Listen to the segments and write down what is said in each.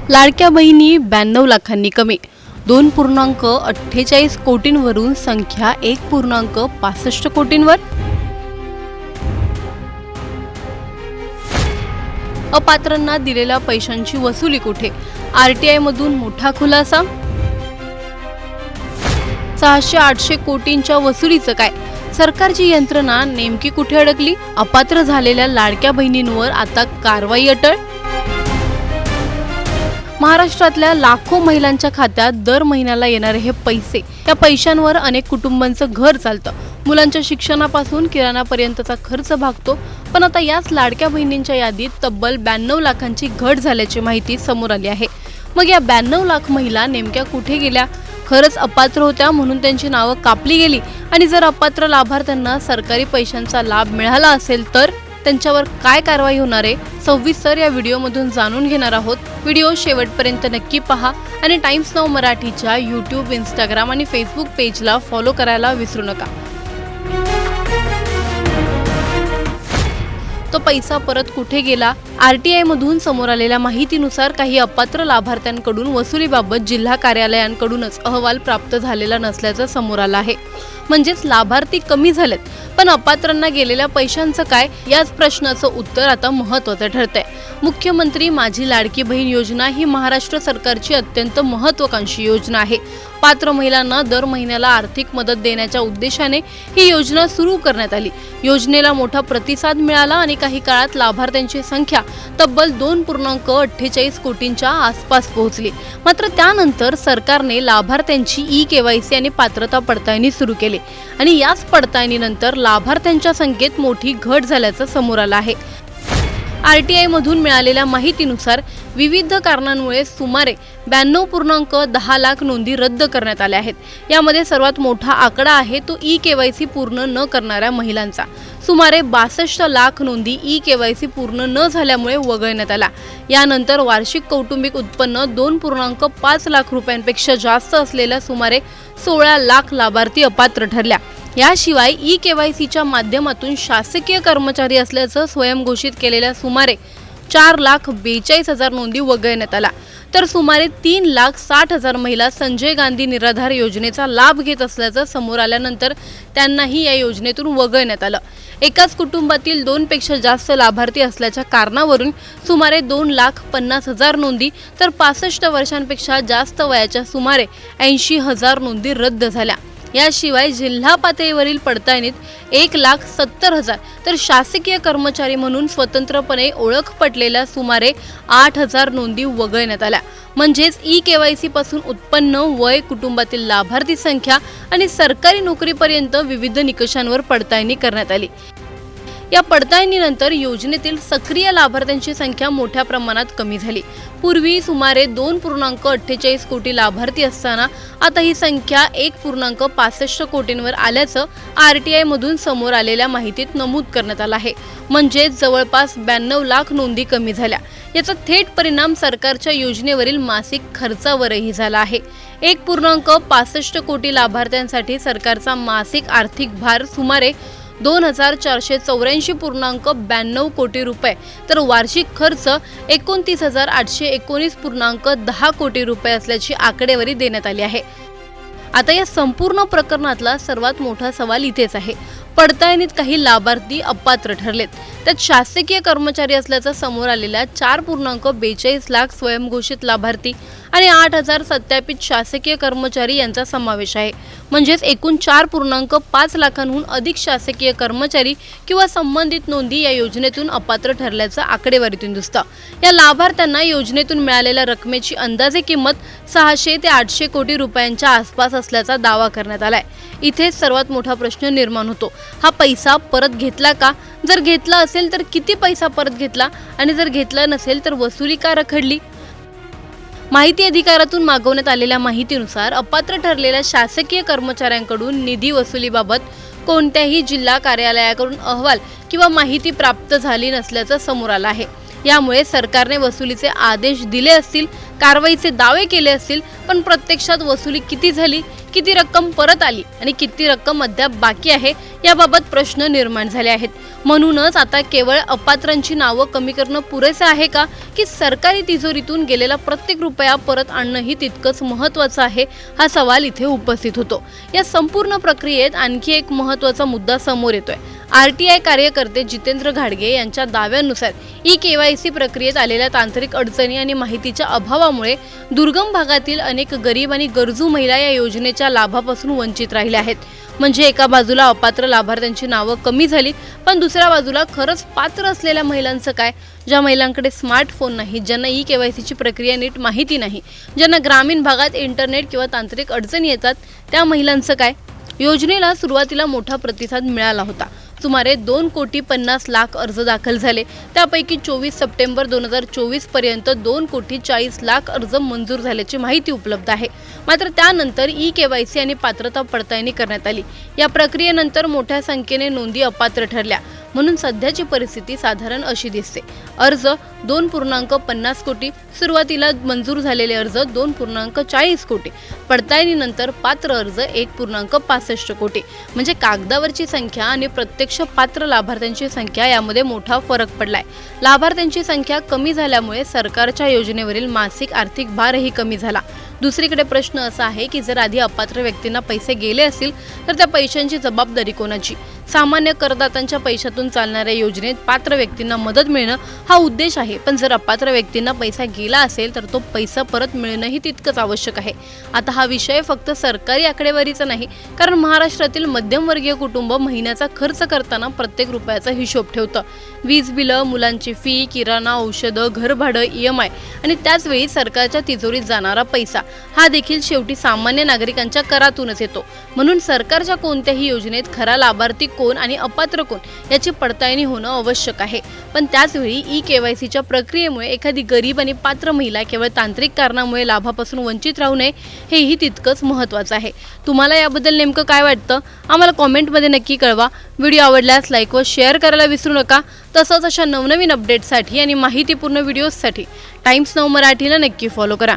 लाडक्या बहिणी 92 लाखांनी कमी 2.48 कोटींवरून संख्या 1.65 कोटींवर। अपात्रांना दिलेल्या पैशांची वसुली कुठे? आरटीआय मधून मोठा खुलासा। 600-800 कोटींच्या वसुलीचं काय? सरकारची यंत्रणा नेमकी कुठे अडकली? अपात्र झालेल्या लाडक्या बहिणींवर आता कारवाई अटळ। महाराष्ट्रातल्या लाखो महिलांच्या खात्यात दर महिन्याला येणारे हे पैसे, त्या पैशांवर अनेक कुटुंबांचं घर चालतं। मुलांच्या शिक्षणापासून किराणापर्यंतचा खर्च भागतो। पण आता याच लाडक्या बहिणींच्या यादीत तब्बल 92 लाखांची घट झाल्याची माहिती समोर आली आहे। मग या 92 लाख महिला नेमक्या कुठे गेल्या? खरंच अपात्र होत्या म्हणून त्यांची नावं कापली गेली? आणि जर अपात्र लाभार्थ्यांना सरकारी पैशांचा लाभ मिळाला असेल तर त्यांच्यावर काय कारवाई होणार आहे? सविस्तर या व्हिडिओमधून जाणून घेणार आहोत। व्हिडिओ शेवटपर्यंत नक्की पहा आणि टाइम्स नाऊ मराठीच्या यूट्यूब, इंस्टाग्राम आणि फेसबुक पेजला फॉलो करायला विसरू नका। तो पैसा परत कुठे गेला? आरटीआय मधून समोर आलेल्या माहितीनुसार काही अपात्र लाभार्थ्यांकडून वसुलीबाबत जिल्हा कार्यालयांकडूनच अहवाल प्राप्त झालेला नसल्याचं समोर आलं आहे। म्हणजेच लाभार्थी कमी झालेत, पण अपात्रांना गेलेल्या पैशांचं काय? याच प्रश्नाचं उत्तर आता महत्त्वाचं ठरतंय। मुख्यमंत्री माझी लाडकी बहीण योजना ही महाराष्ट्र सरकारची अत्यंत महत्त्वाकांक्षी योजना आहे। पात्र महिलांना दर महिन्याला आर्थिक मदत देण्याच्या उद्देशाने ही योजना सुरू करण्यात आली। योजनेला मोठा प्रतिसाद मिळाला आणि काही काळात लाभार्थ्यांची संख्या तब्बल 2.48 कोटींच्या आसपास पोहोचली। मात्र त्यानंतर सरकारने लाभार्थ्यांची ई-केवायसी आणि पात्रता पडताळणी सुरू केली आणि याच पडताळणीनंतर लाभार्थ्यांच्या संख्येत मोठी घट झाल्याचं समोर आलं आहे। आरटीआय मधून मिळालेल्या माहितीनुसार विविध कारणांमुळे सुमारे 92.10 लाख नोंदी रद्द करण्यात आल्या आहेत। यामध्ये सर्वात मोठा आकडा आहे तो ई-केवायसी पूर्ण न करणाऱ्या महिलांचा। सुमारे 62 लाख नोंदी ई-केवायसी पूर्ण न झाल्यामुळे वगळण्यात आला। यानंतर वार्षिक कौटुंबिक उत्पन्न 2.5 लाख रुपयांपेक्षा जास्त असलेल्या सुमारे 16 लाख लाभार्थी अपात्र ठरल्या। याशिवाय ई-केवायसीच्या माध्यमातून शासकीय कर्मचारी असल्याचं स्वयंघोषित केलेल्या सुमारे 4,42,000 नोंदी वगळण्यात आला। तर सुमारे 3,60,000 महिला संजय गांधी निराधार योजनेचा लाभ घेत असल्याचं समोर आल्यानंतर त्यांनाही या योजनेतून वगळण्यात आलं। एकाच कुटुंबातील 2 पेक्षा जास्त लाभार्थी असल्याच्या कारणावरून सुमारे 2,50,000 नोंदी तर 65 वर्षांपेक्षा जास्त वयाच्या सुमारे 80,000 नोंदी रद्द झाल्या। याशिवाय जिल्हा पातळीवरील पडताळणीत 1,70,000 तर शासकीय कर्मचारी म्हणून स्वतंत्रपणे ओळख पटलेल्या सुमारे 8,000 नोंदी वगळण्यात आल्या। म्हणजेच ई-केवायसी पासून उत्पन्न, वय, कुटुंबातील लाभार्थी संख्या आणि सरकारी नोकरीपर्यंत विविध निकषांवर पडताळणी करण्यात आली। या पडताळणीनंतर योजनेतील सक्रिय लाभार्थ्यांची संख्या मोठ्या प्रमाणात कमी झाली। पूर्वी सुमारे 2.48 कोटी लाभार्थी असताना आता ही संख्या 1.65 कोटींवर आल्याचं आरटीआय मधून समोर आलेल्या माहितीत नमूद करण्यात आलं आहे। म्हणजे जवळपास 92 लाख नोंदी कमी झाल्या। याचा थेट परिणाम सरकारच्या योजनेवरील मासिक खर्चावरही झाला आहे। 1.65 कोटी लाभार्थ्यांसाठी सरकारचा मासिक आर्थिक भार सुमारे 2,484.92 कोटी रुपये तर वार्षिक खर्च 29,819.10 कोटी रुपये असल्याची आकडेवारी देण्यात आली आहे। आता या संपूर्ण प्रकरणातला सर्वात मोठा सवाल इथेच आहे। पडताळणीत काही लाभार्थी अपात्र ठरलेत। त्यात शासकीय कर्मचारी असल्याचं समोर आलेल्या 4.42 लाख स्वयंघोषित लाभार्थी आणि 8,000 सत्यापित शासकीय कर्मचारी यांचा समावेश आहे। म्हणजेच एकूण 4.5 लाखांहून अधिक शासकीय कर्मचारी किंवा संबंधित नोंदी या योजनेतून अपात्र ठरल्याचं आकडेवारीतून दिसतं। या लाभार्थ्यांना योजनेतून मिळालेल्या रकमेची अंदाजे किंमत 600 ते 800 कोटी रुपयांच्या आसपास असल्याचा दावा करण्यात आलाय। इथेच सर्वात मोठा प्रश्न निर्माण होतो, हा पैसा परत घेतला का? जर घेतला असेल तर किती पैसा परत घेतला आणि जर घेतला नसेल तर वसुली का रखडली? माहिती अधिकारातून मागवण्यात आलेल्या माहितीनुसार अपात्र ठरलेल्या शासकीय कर्मचाऱ्यांकडून निधी वसुलीबाबत कोणत्याही जिल्हा कार्यालयाकडून अहवाल किंवा माहिती प्राप्त झाली नसल्याचं समोर आलं आहे। यामुळे सरकारने वसुलीचे आदेश दिले असतील, कारवाईचे दावे केले असतील, पण प्रत्यक्षात वसुली किती झाली, किती रक्कम परत आली आणि किती रक्कम अद्याप बाकी आहे याबाबत प्रश्न निर्माण झाले आहेत. म्हणूनच आता केवळ अपात्रांची नावं कमी करणं पुरेसे आहे का, की सरकारी तिजोरीतून गेलेला प्रत्येक रुपया परत आणणंही तितकंच महत्त्वाचं आहे, हा सवाल इथे उपस्थित होतो. या संपूर्ण प्रक्रियेत आणखी एक महत्त्वाचा मुद्दा समोर येतोय. RTI कार्यकर्ते जितेंद्र घाडगे यांच्या दाव्यानुसार KYC प्रक्रियेत आलेल्या तांत्रिक अडचणी आणि माहितीच्या अभावामुळे दुर्गम भागातील अनेक गरीब आणि गरजू महिला या योजनेच्या लाभापासून वंचित राहिल्या आहेत. म्हणजे एका बाजूला अपात्र लाभार्थ्यांची नावं कमी झाली, पण दुसऱ्या बाजूला खरंच पात्र असलेल्या महिलांचं काय? ज्या महिलांकडे स्मार्टफोन नाही, ज्यांना KYCची प्रक्रिया नीट माहिती नाही, ज्यांना ग्रामीण भागात इंटरनेट किंवा तांत्रिक अडचणी येतात, त्या महिलांचं काय? योजनेला सुरुवातीला मोठा प्रतिसाद मिळाला होता. सुमारे 2,50,00,000 अर्ज दाखल झाले. त्यापैकी 24 सप्टेंबर 2024 पर्यंत 2,40,00,000 अर्ज मंजूर झाल्याची माहिती उपलब्ध आहे. मात्र त्यानंतर KYC आणि पात्रता पडताळणी करण्यात आली. या प्रक्रियेनंतर मोठ्या संख्येने नोंदी अपात्र ठरल्या. म्हणून सध्याची परिस्थिती साधारण अशी दिसते. अर्ज 2.50 कोटी, सुरुवातीला मंजूर झालेले अर्ज 2.40 कोटी, पडताळणीनंतर पात्र अर्ज 1.65 कोटी. म्हणजे कागदावरची संख्या आणि प्रत्यक्ष पात्र लाभार्थ्यांची संख्या यामध्ये मोठा फरक पडलाय. लाभार्थ्यांची संख्या कमी झाल्यामुळे सरकारच्या योजनेवरील मासिक आर्थिक भारही कमी झाला. दुसरीकडे प्रश्न असा आहे की जर आधी अपात्र व्यक्तींना पैसे गेले असतील तर त्या पैशांची जबाबदारी कोणाची? सामान्य करदात्यांच्या पैशातून चालणाऱ्या योजनेत पात्र व्यक्तींना मदत मिळणं हा उद्देश आहे, पण जर अपात्र व्यक्तींना पैसा गेला असेल तर तो पैसा परत मिळणंही तितकंच आवश्यक आहे. आता हा विषय फक्त सरकारी आकडेवारीचा नाही, कारण महाराष्ट्रातील मध्यमवर्गीय कुटुंब महिन्याचा खर्च करताना प्रत्येक रुपयाचा हिशोब ठेवतं. वीज बिलं, मुलांची फी, किराणा, औषधं, घरभाडं, EMI आणि त्याचवेळी सरकारच्या तिजोरीत जाणारा पैसा हा देखील शेवटी सामान्य नागरिकांच्या करातूनच येतो. म्हणून सरकारच्या कोणत्याही योजनेत खरा लाभार्थी कोण आणि अपात्र कोण याची पडताळणी होणं आवश्यक आहे. पण त्याचवेळी KYCच्या प्रक्रियेमुळे एखादी गरीब आणि पात्र महिला केवळ तांत्रिक कारणामुळे लाभापासून वंचित राहू नये, हेही तितकंच महत्त्वाचं आहे. तुम्हाला याबद्दल नेमकं काय वाटतं? आम्हाला कॉमेंटमध्ये नक्की कळवा. व्हिडिओ आवडल्यास लाईक व शेअर करायला विसरू नका. तसंच अशा नवनवीन अपडेट्ससाठी आणि माहितीपूर्ण व्हिडिओजसाठी टाइम्स नाऊ मराठीला नक्की फॉलो करा.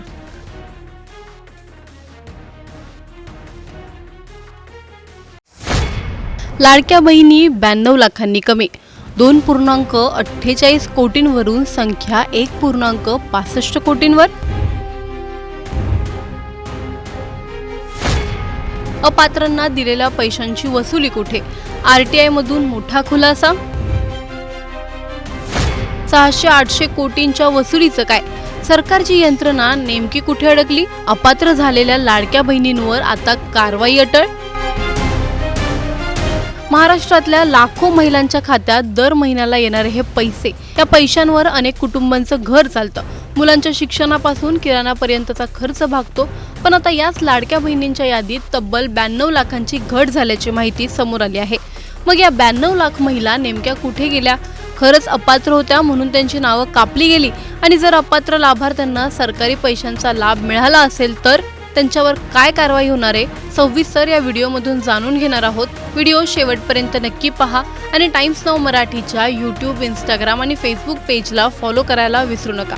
लाडक्या बहिणी 92 लाखांनी कमी, 2.48 कोटींवरून संख्या 1.65 कोटींवर. अपात्रांना दिलेल्या पैशांची वसुली कुठे? RTI मधून मोठा खुलासा. 600-800 कोटींच्या वसुलीचं काय? सरकारची यंत्रणा नेमकी कुठे अडकली? अपात्र झालेल्या लाडक्या बहिणींवर आता कारवाई अटळ. महाराष्ट्रातल्या लाखो महिलांच्या खात्यात दर महिन्याला येणारे हे पैसे, या पैशांवर अनेक कुटुंबांचं घर चालतं. मुलांच्या शिक्षणापासून किराणापर्यंतचा खर्च भागतो. पण आता याच लाडक्या बहिणींच्या यादीत तब्बल 92 लाखांची घट झाल्याची माहिती समोर आली आहे. मग या 92 लाख महिला नेमक्या कुठे गेल्या? खरंच अपात्र होत्या म्हणून त्यांची नावं कापली गेली? आणि जर अपात्र लाभार्थ्यांना सरकारी पैशांचा लाभ मिळाला असेल तर त्यांच्यावर काय कारवाई होणार आहे? सविस्तर या व्हिडिओमधून जाणून घेणार आहोत. व्हिडिओ शेवटपर्यंत नक्की पहा आणि टाइम्स नाऊ मराठीच्या YouTube, Instagram आणि Facebook पेजला फॉलो करायला विसरू नका.